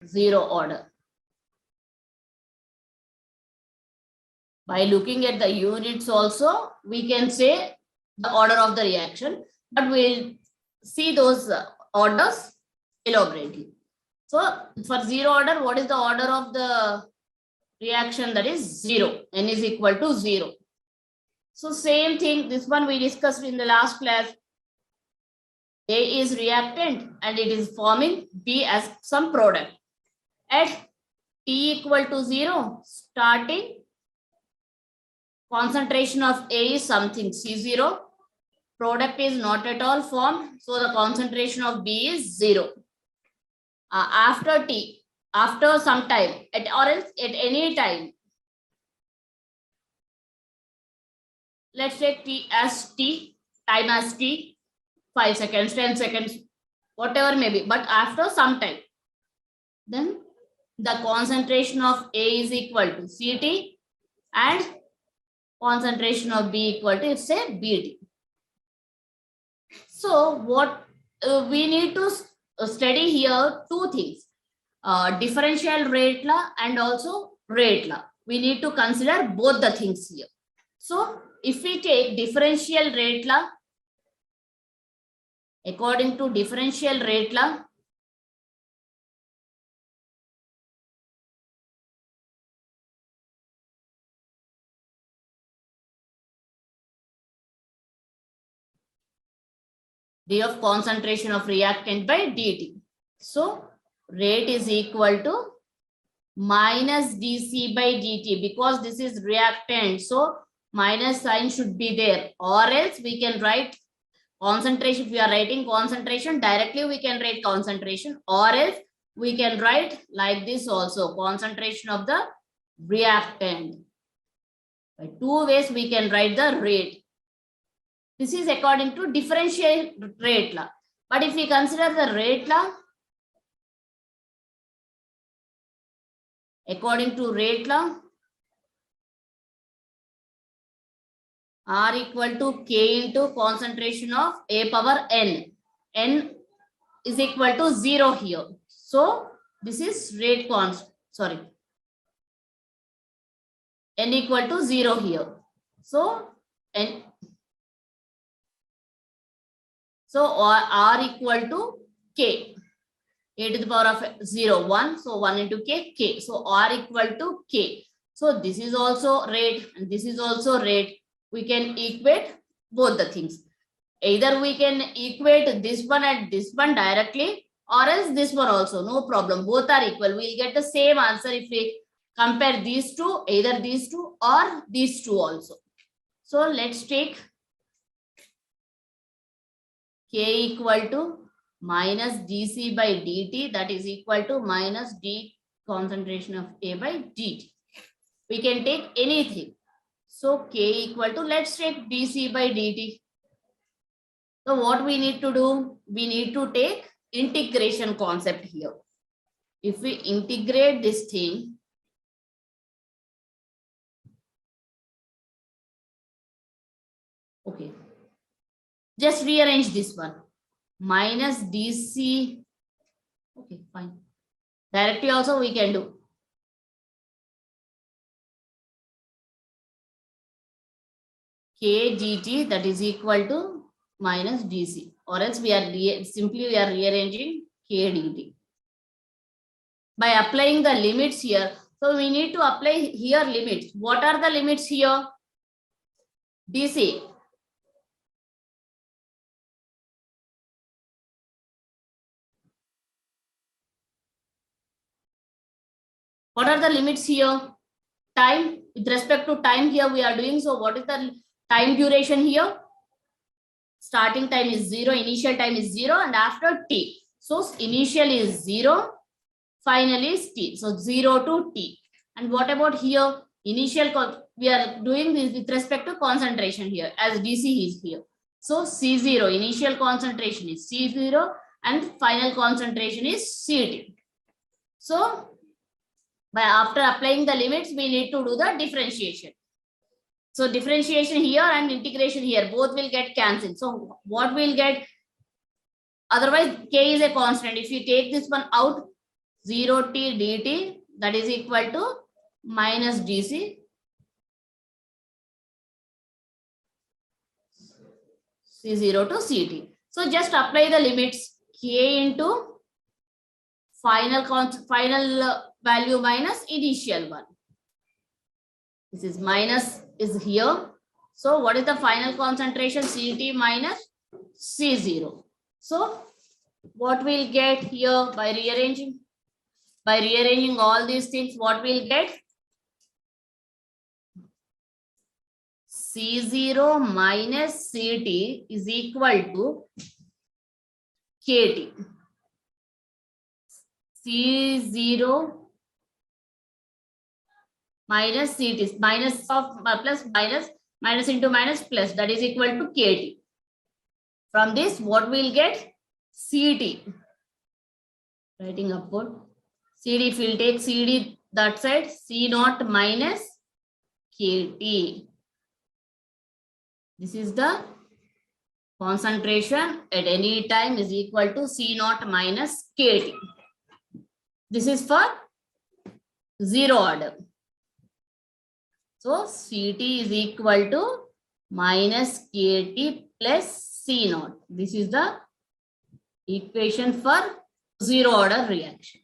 zero order. By looking at the units also, we can say the order of the reaction, but we'll see those orders elaborately. So for zero order, what is the order of the reaction? That is 0. N is equal to 0. So same thing, this one we discussed in the last class. A is reactant and it is forming B as some product. At T equal to 0, starting concentration of A is something C0. Product is not at all formed. So the concentration of B is 0. After T, after some time, or else at any time, let's take T as T, time as T, 5 seconds, 10 seconds, whatever may be. But after some time, then the concentration of A is equal to Ct and concentration of B equal to, say, Bt. So what we need to study here, two things, differential rate law and also rate law. We need to consider both the things here. So if we take differential rate law, according to differential rate law, d of concentration of reactant by dt. So rate is equal to minus dc by dt, because this is reactant. So minus sign should be there, or else we can write concentration. If we are writing concentration directly, we can write concentration, or else we can write like this also, concentration of the reactant. By two ways we can write the rate. This is according to differential rate law. But if we consider the rate law, according to rate law, R equal to K into concentration of A power N. N is equal to 0 here. So this is rate constant. Sorry. N equal to 0 here. So N. So R equal to K. A to the power of 0, 1. So 1 into K, K. So R equal to K. So this is also rate and this is also rate. We can equate both the things. Either we can equate this one and this one directly, or else this one also, no problem. Both are equal. We'll get the same answer if we compare these two, either these two or these two also. So let's take K equal to minus dc by dt, that is equal to minus d concentration of A by dt. We can take anything. So K equal to, let's take dc by dt. So what we need to do? We need to take integration concept here. If we integrate this thing, okay, just rearrange this one. Minus dc, okay, fine. Directly also we can do. K dt, that is equal to minus dc, or else we are simply rearranging K dt. By applying the limits here, so we need to apply here limits. What are the limits here? dc. What are the limits here? Time, with respect to time here we are doing. So what is the time duration here? Starting time is 0, initial time is 0, and after t. So initial is 0, final is t. So 0 to t. And what about here? Initial, we are doing this with respect to concentration here, as dc is here. So C0, initial concentration is C0 and final concentration is Ct. So by after applying the limits, we need to do the differentiation. So differentiation here and integration here, both will get cancelled. So what we'll get? Otherwise, K is a constant. If you take this one out, 0t dt, that is equal to minus dc C0 to Ct. So just apply the limits k into final value minus initial one. This is minus is here. So what is the final concentration? Ct minus C0. So what we'll get here by rearranging? By rearranging all these things, what we'll get? C0 minus Ct is equal to Kt. C0 minus Ct, minus of plus minus into minus plus, that is equal to Kt. From this, what we'll get? Ct. Writing upward. Cd, if we'll take Cd that side, C0 minus Kt. This is the concentration at any time is equal to C0 minus Kt. This is for zero order. So Ct is equal to minus Kt plus C0. This is the equation for zero order reaction.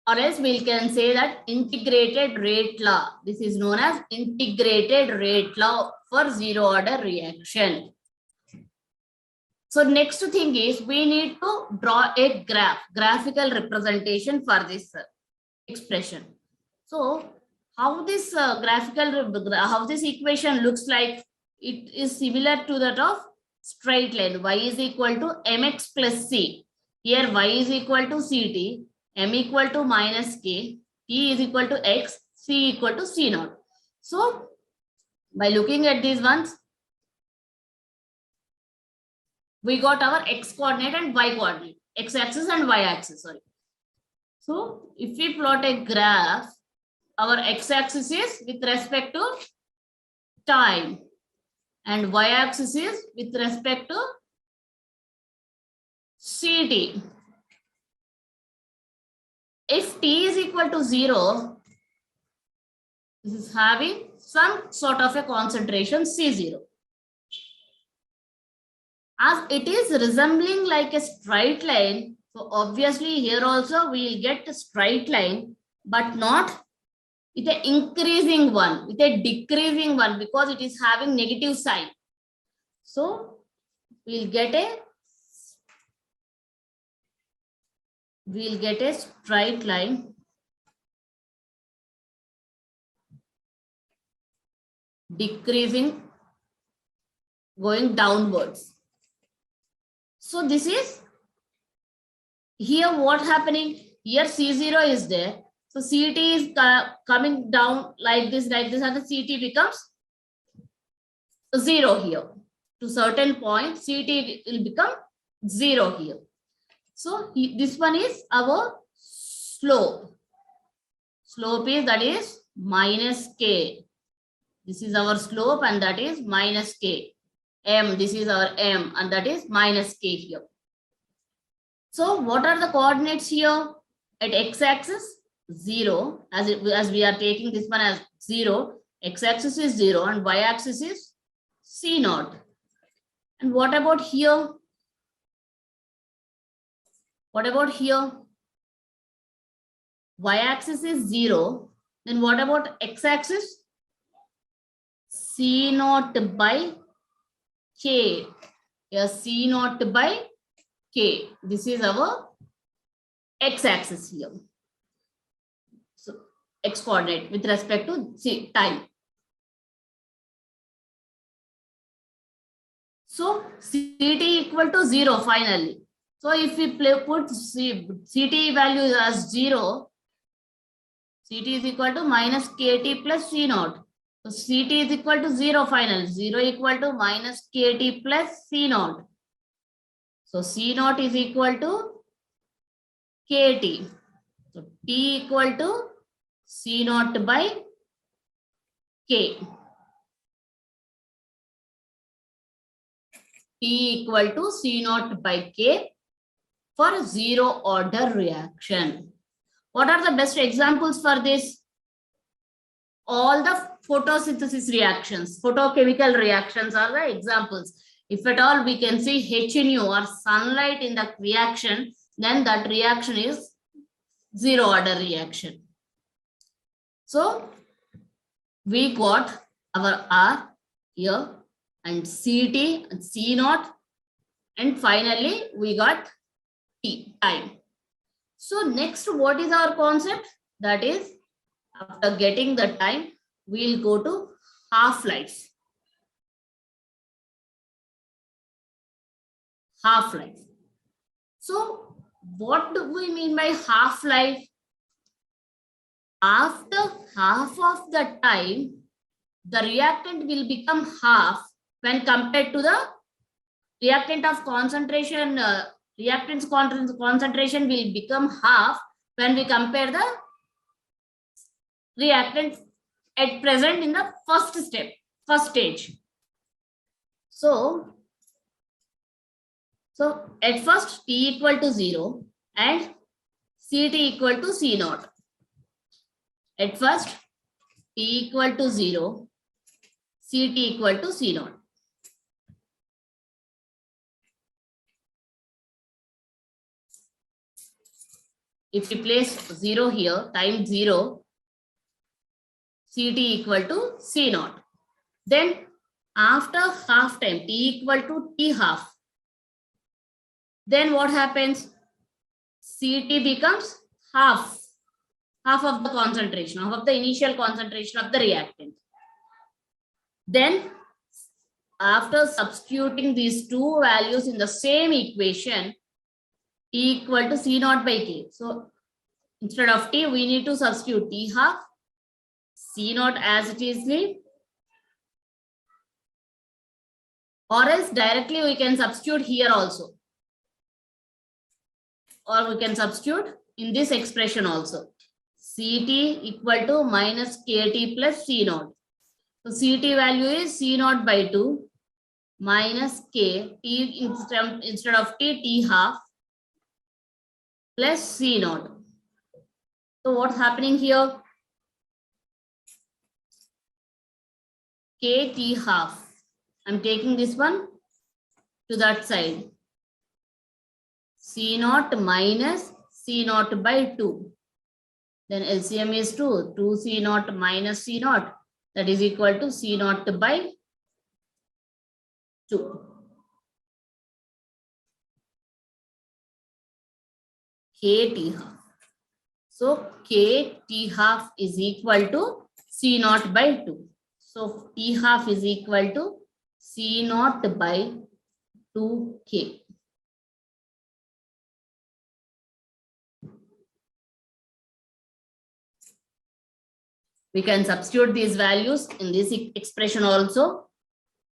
Or else we can say that integrated rate law. This is known as integrated rate law for zero order reaction. So next thing is we need to draw a graphical representation for this expression. So how this how this equation looks like, it is similar to that of straight line. Y is equal to mx plus c. Here y is equal to ct, m equal to minus k, t is equal to x, c equal to c0. So by looking at these ones, we got our x coordinate and y coordinate, x axis and y axis, sorry. So if we plot a graph, our x axis is with respect to time and y axis is with respect to Ct. If t is equal to 0, this is having some sort of a concentration C0. As it is resembling like a straight line, so obviously here also we will get a straight line, but not with an increasing one, with a decreasing one, because it is having negative sign. So we'll get a straight line decreasing, going downwards. So this is here what happening, here C0 is there. So Ct is coming down like this, and the Ct becomes 0 here. To certain point, Ct will become 0 here. So this one is our slope. Slope is, that is minus k. This is our slope and that is minus k. M, this is our m and that is minus k here. So what are the coordinates here? At x-axis 0, as we are taking this one as 0, x-axis is 0 and y-axis is C0. And what about here? What about here? Y-axis is 0. Then what about x-axis? C0 by k. Here C0 by k. This is our x-axis here. So x coordinate with respect to time. So Ct equal to 0 finally. So if we put Ct value as 0, Ct is equal to minus Kt plus C0. So Ct is equal to 0 final. 0 equal to minus Kt plus C0. So C0 is equal to Kt. So T equal to C0 by K. T equal to C0 by K. for zero order reaction. What are the best examples for this? All the photosynthesis reactions, photochemical reactions are the examples. If at all we can see HNU or sunlight in the reaction, then that reaction is zero order reaction. So we got our R here and CT and C0, and finally we got T, time. So next, what is our concept? That is, after getting the time, we'll go to half-life. Half-life. So what do we mean by half-life? After half of the time, the reactant will become half when compared to the reactant of concentration. Reactant's concentration will become half when we compare the reactant at present in the first step, first stage. So at first T equal to 0 and CT equal to C0. At first T equal to 0, CT equal to C0. If we place 0 here, time 0, CT equal to C0. Then after half time, T equal to T half. Then what happens? CT becomes half of the concentration, half of the initial concentration of the reactant. Then after substituting these two values in the same equation, T equal to C0 by K. So instead of T, we need to substitute T half, C0 as it is, or else directly we can substitute here also. Or we can substitute in this expression also. CT equal to minus KT plus C0. So CT value is C0 by 2 minus K, T instead of T half plus C0. So what's happening here? KT half. I'm taking this one to that side. C0 minus C0 by 2. Then LCM is 2. 2 C0 minus C0. That is equal to C0 by 2. KT half. So KT half is equal to C0 by 2. So T half is equal to C0 by 2K. We can substitute these values in this expression also,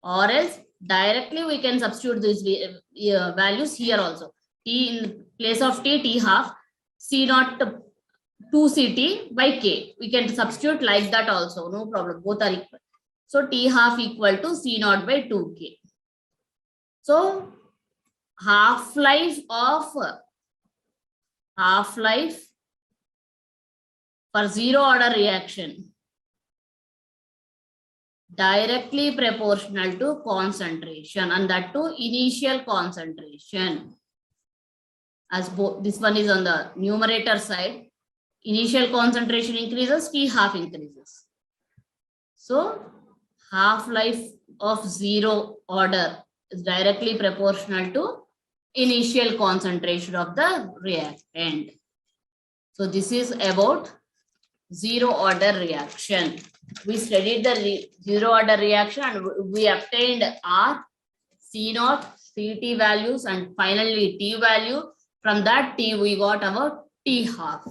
or else directly we can substitute these values here also. T in place of T half, C0 2CT by K. We can substitute like that also, no problem. Both are equal. So T half equal to C0 by 2K. So half-life for zero order reaction directly proportional to concentration, and that to initial concentration. As this one is on the numerator side, initial concentration increases, T half increases. So half-life of zero order is directly proportional to initial concentration of the reactant. So this is about zero order reaction. We studied the zero order reaction and we obtained R, C0, CT values, and finally T value. From that T we got our T half.